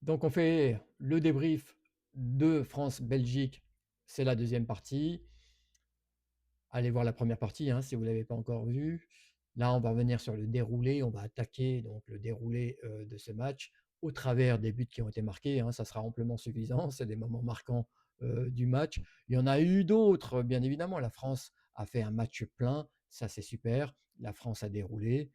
Donc on fait le débrief de France-Belgique, c'est la deuxième partie. Allez voir la première partie hein, si vous ne l'avez pas encore vue. Là, on va revenir sur le déroulé, on va attaquer donc le déroulé de ce match au travers des buts qui ont été marqués. Hein, ça sera amplement suffisant, c'est des moments marquants du match. Il y en a eu d'autres, bien évidemment. La France a fait un match plein, ça c'est super. La France a déroulé.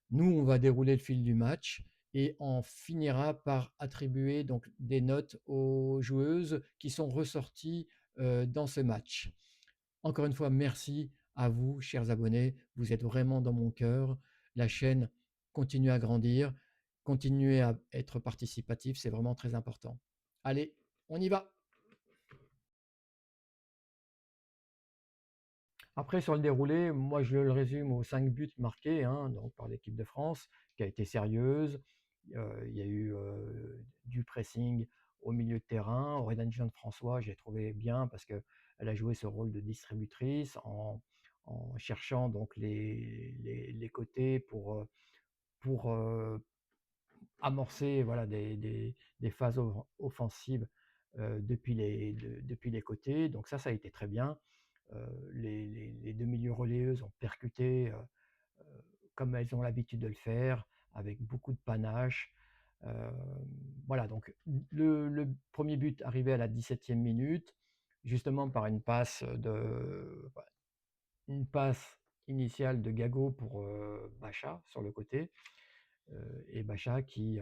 Nous, on va dérouler le fil du match et on finira par attribuer donc des notes aux joueuses qui sont ressorties dans ce match. Encore une fois, merci à vous, chers abonnés. Vous êtes vraiment dans mon cœur. La chaîne continue à grandir, continuez à être participatif, c'est vraiment très important. Allez, on y va. Après, sur le déroulé, moi je le résume aux 5 buts marqués hein, donc par l'équipe de France, qui a été sérieuse. Il y a eu du pressing au milieu de terrain. Aurélien Jean-François, j'ai trouvé bien parce qu'elle a joué ce rôle de distributrice en cherchant donc les côtés pour amorcer voilà, des phases offensives depuis les côtés. Donc ça a été très bien. Les deux milieux relayeuses ont percuté comme elles ont l'habitude de le faire, avec beaucoup de panache. Euh, voilà, donc le premier but arrivé à la 17e minute, justement par une passe initiale de Gago pour Bacha sur le côté, et Bacha qui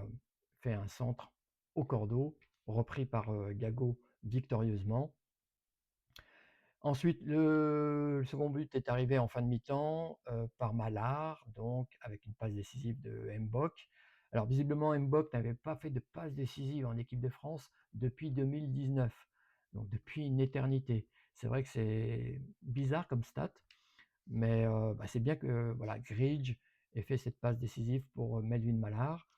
fait un centre au cordeau, repris par Gago victorieusement. Ensuite, le second but est arrivé en fin de mi-temps par Malard, donc avec une passe décisive de Mbok. Alors visiblement, Mbok n'avait pas fait de passe décisive en équipe de France depuis 2019, donc depuis une éternité. C'est vrai que c'est bizarre comme stat, mais c'est bien que voilà, Gridge ait fait cette passe décisive pour Melvin Malard.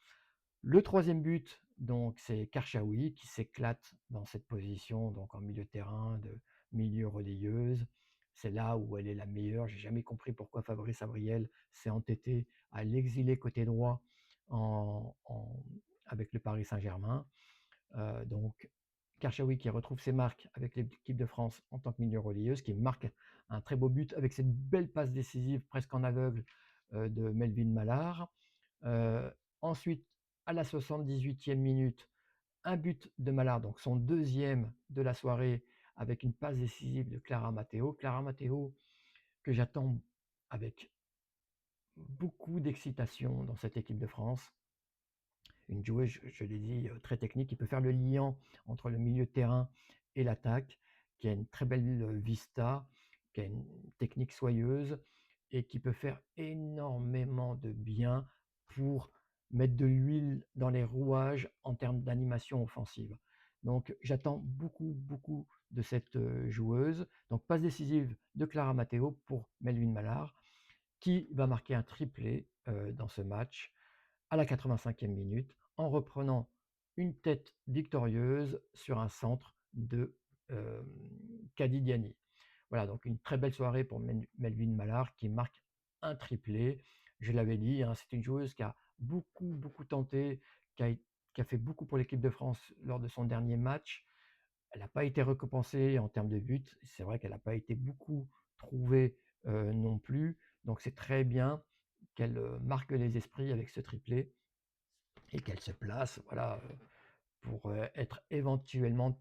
Le troisième but, donc, c'est Karchaoui qui s'éclate dans cette position, donc en milieu de terrain, de milieu relayeuse. C'est là où elle est la meilleure. J'ai jamais compris pourquoi Fabrice Abriel s'est entêté à l'exiler côté droit en- en- avec le Paris Saint-Germain. Donc, Karchaoui qui retrouve ses marques avec l'équipe de France en tant que milieu relayeuse, qui marque un très beau but avec cette belle passe décisive presque en aveugle de Melvin Malard. Euh, Ensuite, à la 78e minute, un but de Malard, donc son deuxième de la soirée, avec une passe décisive de Clara Matteo. Clara Matteo, que j'attends avec beaucoup d'excitation dans cette équipe de France. Une joueuse, je l'ai dit, très technique, qui peut faire le lien entre le milieu de terrain et l'attaque, qui a une très belle vista, qui a une technique soyeuse et qui peut faire énormément de bien pour mettre de l'huile dans les rouages en termes d'animation offensive. Donc j'attends beaucoup de cette joueuse. Donc passe décisive de Clara Matteo pour Melvin Mallard, qui va marquer un triplé dans ce match à la 85e minute en reprenant une tête victorieuse sur un centre de euh, Kadidiani. Voilà, donc une très belle soirée pour Melvin Mallard qui marque un triplé. Je l'avais dit, hein, c'est une joueuse qui a beaucoup tenté, qui a fait beaucoup pour l'équipe de France lors de son dernier match. Elle n'a pas été récompensée en termes de buts. C'est vrai qu'elle n'a pas été beaucoup trouvée non plus. Donc c'est très bien qu'elle marque les esprits avec ce triplé et qu'elle se place voilà, pour être éventuellement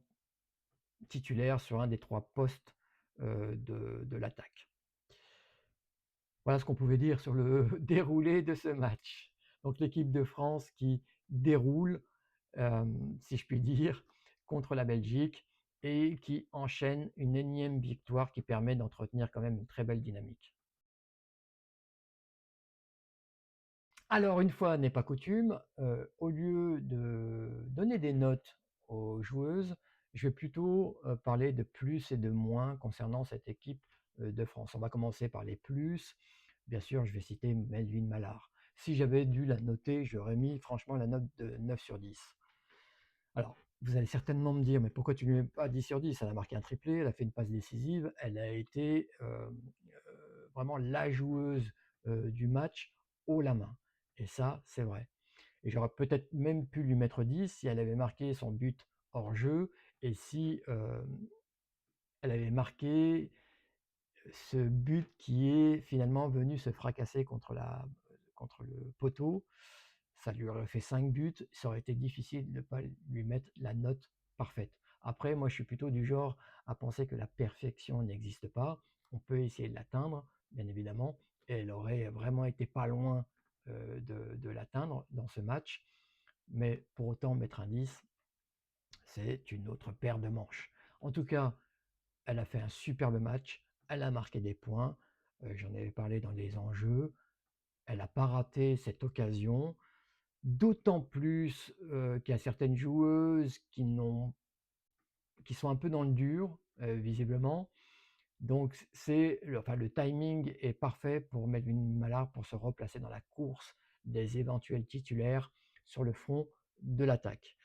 titulaire sur un des 3 postes de l'attaque. Voilà ce qu'on pouvait dire sur le déroulé de ce match. Donc l'équipe de France qui déroule, si je puis dire, contre la Belgique et qui enchaîne une énième victoire qui permet d'entretenir quand même une très belle dynamique. Alors, une fois n'est pas coutume, au lieu de donner des notes aux joueuses, je vais plutôt parler de plus et de moins concernant cette équipe de France. On va commencer par les plus. Bien sûr, je vais citer Melvin Mallard. Si j'avais dû la noter, j'aurais mis franchement la note de 9 sur 10. Alors, vous allez certainement me dire, mais pourquoi tu ne lui mets pas 10 sur 10? Elle a marqué un triplé, elle a fait une passe décisive, elle a été vraiment la joueuse du match haut la main. Et ça, c'est vrai. et j'aurais peut-être même pu lui mettre 10 si elle avait marqué son but hors jeu et si, elle avait marqué ce but qui est finalement venu se fracasser contre le poteau. Ça lui aurait fait 5 buts, ça aurait été difficile de ne pas lui mettre la note parfaite. Après, moi, je suis plutôt du genre à penser que la perfection n'existe pas. On peut essayer de l'atteindre, bien évidemment, et elle aurait vraiment été pas loin de l'atteindre dans ce match. Mais pour autant, mettre un 10, c'est une autre paire de manches. En tout cas, elle a fait un superbe match, elle a marqué des points, j'en avais parlé dans les enjeux, elle n'a pas raté cette occasion, d'autant plus qu'il y a certaines joueuses qui sont un peu dans le dur, visiblement. Donc enfin, le timing est parfait pour Melvin Mallard pour se replacer dans la course des éventuels titulaires sur le front de l'attaque.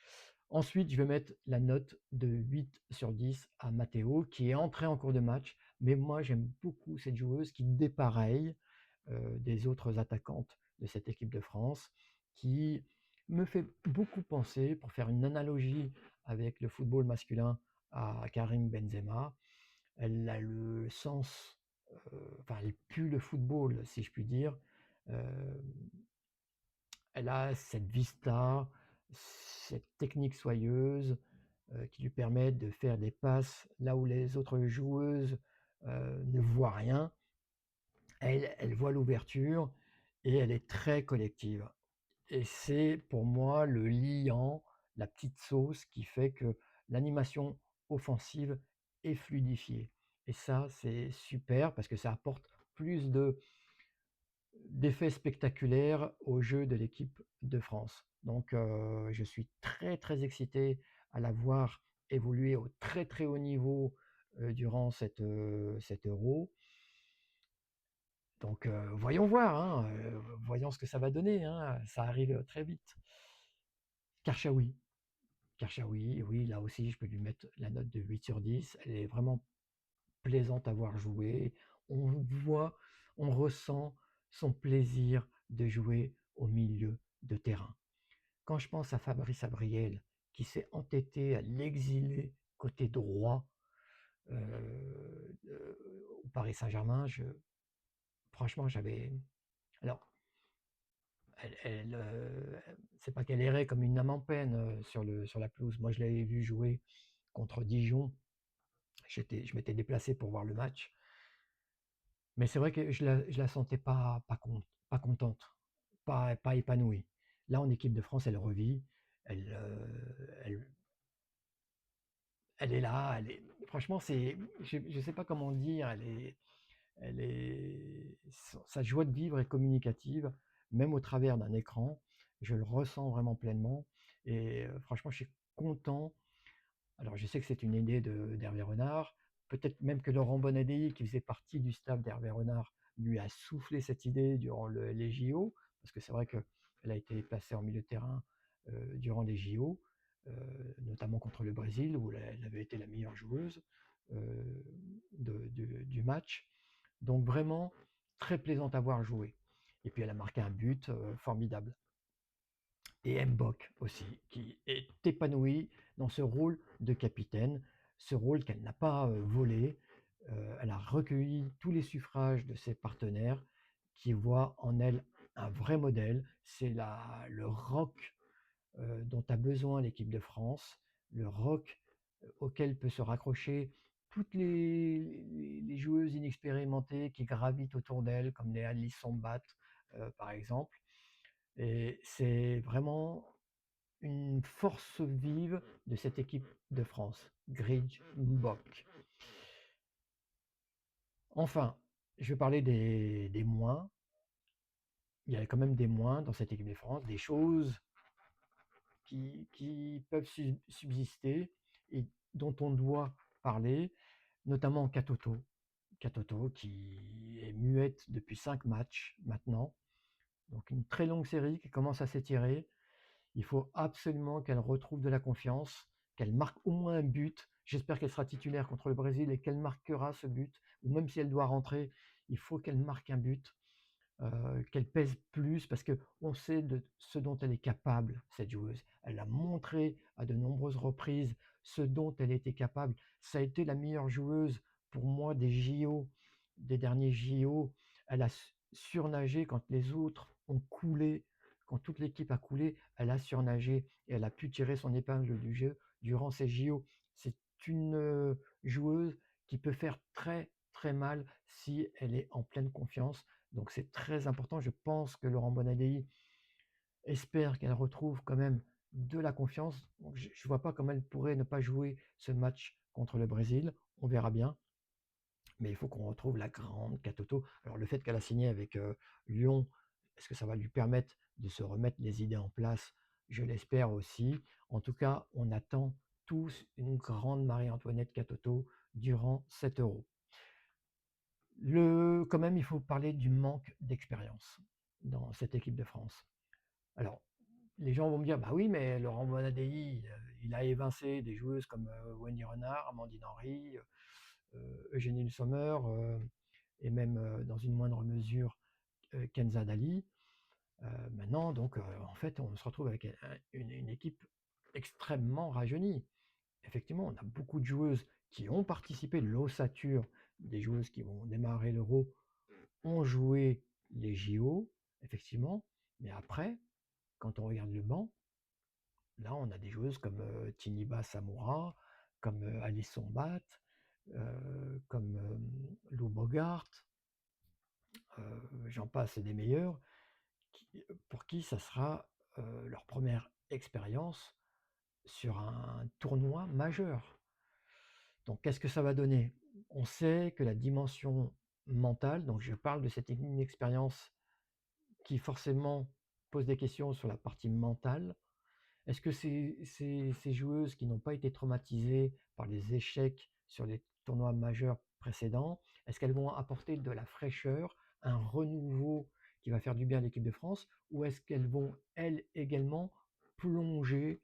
Ensuite, je vais mettre la note de 8 sur 10 à Matteo, qui est entrée en cours de match, mais moi j'aime beaucoup cette joueuse qui dépareille des autres attaquantes de cette équipe de France, qui me fait beaucoup penser, pour faire une analogie avec le football masculin, à Karim Benzema. Elle a le sens, enfin elle pue le football, si je puis dire. Euh, Elle a cette vista, cette technique soyeuse qui lui permet de faire des passes là où les autres joueuses ne voient rien. Elle voit l'ouverture et elle est très collective. Et c'est pour moi le liant, la petite sauce qui fait que l'animation offensive est fluidifiée. Et ça, c'est super parce que ça apporte plus d'effets spectaculaires au jeu de l'équipe de France. Donc je suis très très excité à la voir évoluer au très très haut niveau durant cet Euro. Donc voyons voir, hein, voyons ce que ça va donner, hein, ça arrive très vite. Karchaoui, Karchaoui, oui, là aussi je peux lui mettre la note de 8 sur 10. Elle est vraiment plaisante à voir jouer. On voit, on ressent son plaisir de jouer au milieu de terrain. Quand je pense à Fabrice Abriel, qui s'est entêté à l'exiler côté droit au Paris Saint-Germain, franchement, j'avais. Alors, c'est pas qu'elle errait comme une âme en peine sur la pelouse. Moi, je l'avais vu jouer contre Dijon. Je m'étais déplacé pour voir le match. Mais c'est vrai que je la sentais pas contente, pas épanouie. Là, en équipe de France, elle revit, elle, elle, elle est là, franchement, je ne sais pas comment dire, sa joie de vivre est communicative, même au travers d'un écran. Je le ressens vraiment pleinement. Et franchement, je suis content. Alors, je sais que c'est une idée d'Hervé Renard. Peut-être même que Laurent Bonadei, qui faisait partie du staff d'Hervé Renard, lui a soufflé cette idée durant les JO, parce que c'est vrai qu'elle a été placée en milieu de terrain durant les JO, notamment contre le Brésil, où elle avait été la meilleure joueuse du match. Donc vraiment, très plaisante à voir jouer. Et puis elle a marqué un but formidable. Et Mbok aussi, qui est épanouie dans ce rôle de capitaine, ce rôle qu'elle n'a pas volé. Elle a recueilli tous les suffrages de ses partenaires qui voient en elle un vrai modèle. C'est le rock dont a besoin l'équipe de France, le rock auquel peut se raccrocher toutes les joueuses inexpérimentées qui gravitent autour d'elle, comme les Alice Sombat par exemple. Et c'est vraiment une force vive de cette équipe de France, Gridge Mbok. Enfin, je vais parler des moins. Il y a quand même des moins dans cette équipe de France, des choses qui peuvent subsister et dont on doit parler, notamment Katoto. Katoto qui est muette depuis 5 matchs maintenant. Donc une très longue série qui commence à s'étirer. Il faut absolument qu'elle retrouve de la confiance, qu'elle marque au moins un but. J'espère qu'elle sera titulaire contre le Brésil et qu'elle marquera ce but. Ou même si elle doit rentrer, il faut qu'elle marque un but. qu'elle pèse plus parce qu'on sait de ce dont elle est capable, cette joueuse. Elle a montré à de nombreuses reprises ce dont elle était capable. Ça a été la meilleure joueuse pour moi des JO, des derniers JO. Elle a surnagé quand les autres ont coulé, quand toute l'équipe a coulé, elle a surnagé et elle a pu tirer son épingle du jeu durant ces JO. C'est une joueuse qui peut faire très très mal si elle est en pleine confiance. Donc c'est très important. Je pense que Laurent Bonadei espère qu'elle retrouve quand même de la confiance. Donc, je ne vois pas comment elle pourrait ne pas jouer ce match contre le Brésil. On verra bien. Mais il faut qu'on retrouve la grande Katoto. Alors le fait qu'elle a signé avec Lyon, est-ce que ça va lui permettre de se remettre les idées en place? Je l'espère aussi. En tout cas, on attend tous une grande Marie-Antoinette Katoto durant 7 euros. Quand même, il faut parler du manque d'expérience dans cette équipe de France. Alors, les gens vont me dire, bah oui, mais Laurent Bonadei, il a évincé des joueuses comme Wendy Renard, Amandine Henry, Eugénie Le Sommer, et même dans une moindre mesure Kenza Dali. Maintenant, donc, en fait, on se retrouve avec une équipe extrêmement rajeunie. Effectivement, on a beaucoup de joueuses qui ont participé, l'ossature des joueuses qui vont démarrer l'Euro ont joué les JO, effectivement, mais après, quand on regarde le banc, là, on a des joueuses comme Tiniba Samoura, comme Alison Bat, comme Lou Bogart, j'en passe et des meilleurs, pour qui ça sera leur première expérience sur un tournoi majeur. Donc, qu'est-ce que ça va donner? On sait que la dimension mentale, donc je parle de cette inexpérience qui forcément pose des questions sur la partie mentale. Est-ce que ces joueuses qui n'ont pas été traumatisées par les échecs sur les tournois majeurs précédents, est-ce qu'elles vont apporter de la fraîcheur, un renouveau qui va faire du bien à l'équipe de France, ou est-ce qu'elles vont, elles également, plonger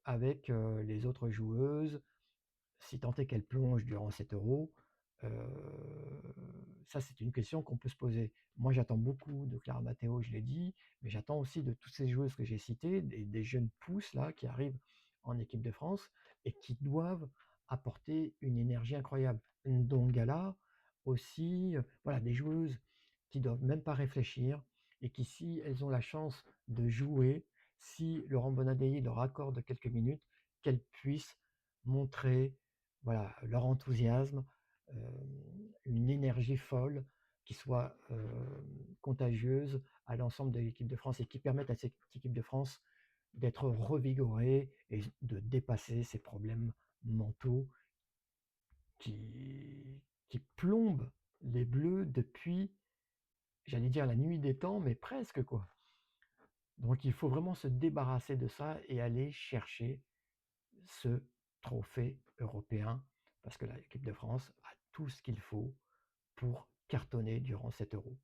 avec les autres joueuses, si tant est qu'elles plongent durant 7 euros? Ça, c'est une question qu'on peut se poser. Moi, j'attends beaucoup de Clara Matteo, je l'ai dit, mais j'attends aussi de toutes ces joueuses que j'ai citées, des jeunes pousses là qui arrivent en équipe de France et qui doivent apporter une énergie incroyable. Ndongala aussi, voilà, des joueuses qui doivent même pas réfléchir et qui, si elles ont la chance de jouer, si Laurent Bonadei leur accorde quelques minutes, qu'elles puissent montrer, voilà, leur enthousiasme, une énergie folle qui soit contagieuse à l'ensemble de l'équipe de France et qui permette à cette équipe de France d'être revigorée et de dépasser ces problèmes mentaux qui plombent les Bleus depuis, j'allais dire la nuit des temps, mais presque quoi. Donc il faut vraiment se débarrasser de ça et aller chercher ce trophée européen parce que l'équipe de France a tout ce qu'il faut pour cartonner durant 7 euros.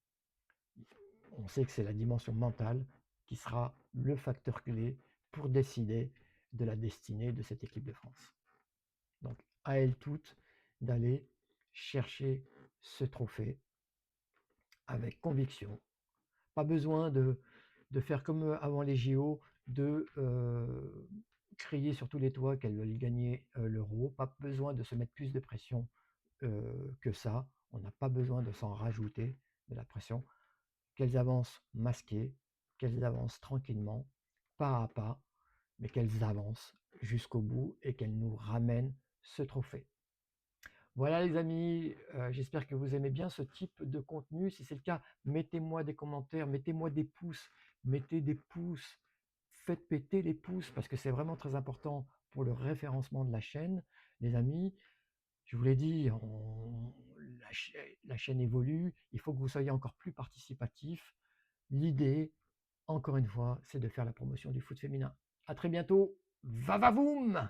On sait que c'est la dimension mentale qui sera le facteur clé pour décider de la destinée de cette équipe de France. Donc à elles toutes d'aller chercher ce trophée avec conviction. Pas besoin de faire comme avant les JO, de crier sur tous les toits qu'elles veulent gagner l'euro. Pas besoin de se mettre plus de pression que ça. On n'a pas besoin de s'en rajouter de la pression. Qu'elles avancent masquées, qu'elles avancent tranquillement, pas à pas, mais qu'elles avancent jusqu'au bout et qu'elles nous ramènent ce trophée. Voilà les amis, j'espère que vous aimez bien ce type de contenu. Si c'est le cas, mettez-moi des commentaires, mettez-moi des pouces, mettez des pouces, faites péter les pouces parce que c'est vraiment très important pour le référencement de la chaîne. Les amis, je vous l'ai dit, la chaîne évolue, il faut que vous soyez encore plus participatifs. L'idée, encore une fois, c'est de faire la promotion du foot féminin. À très bientôt, va va voum!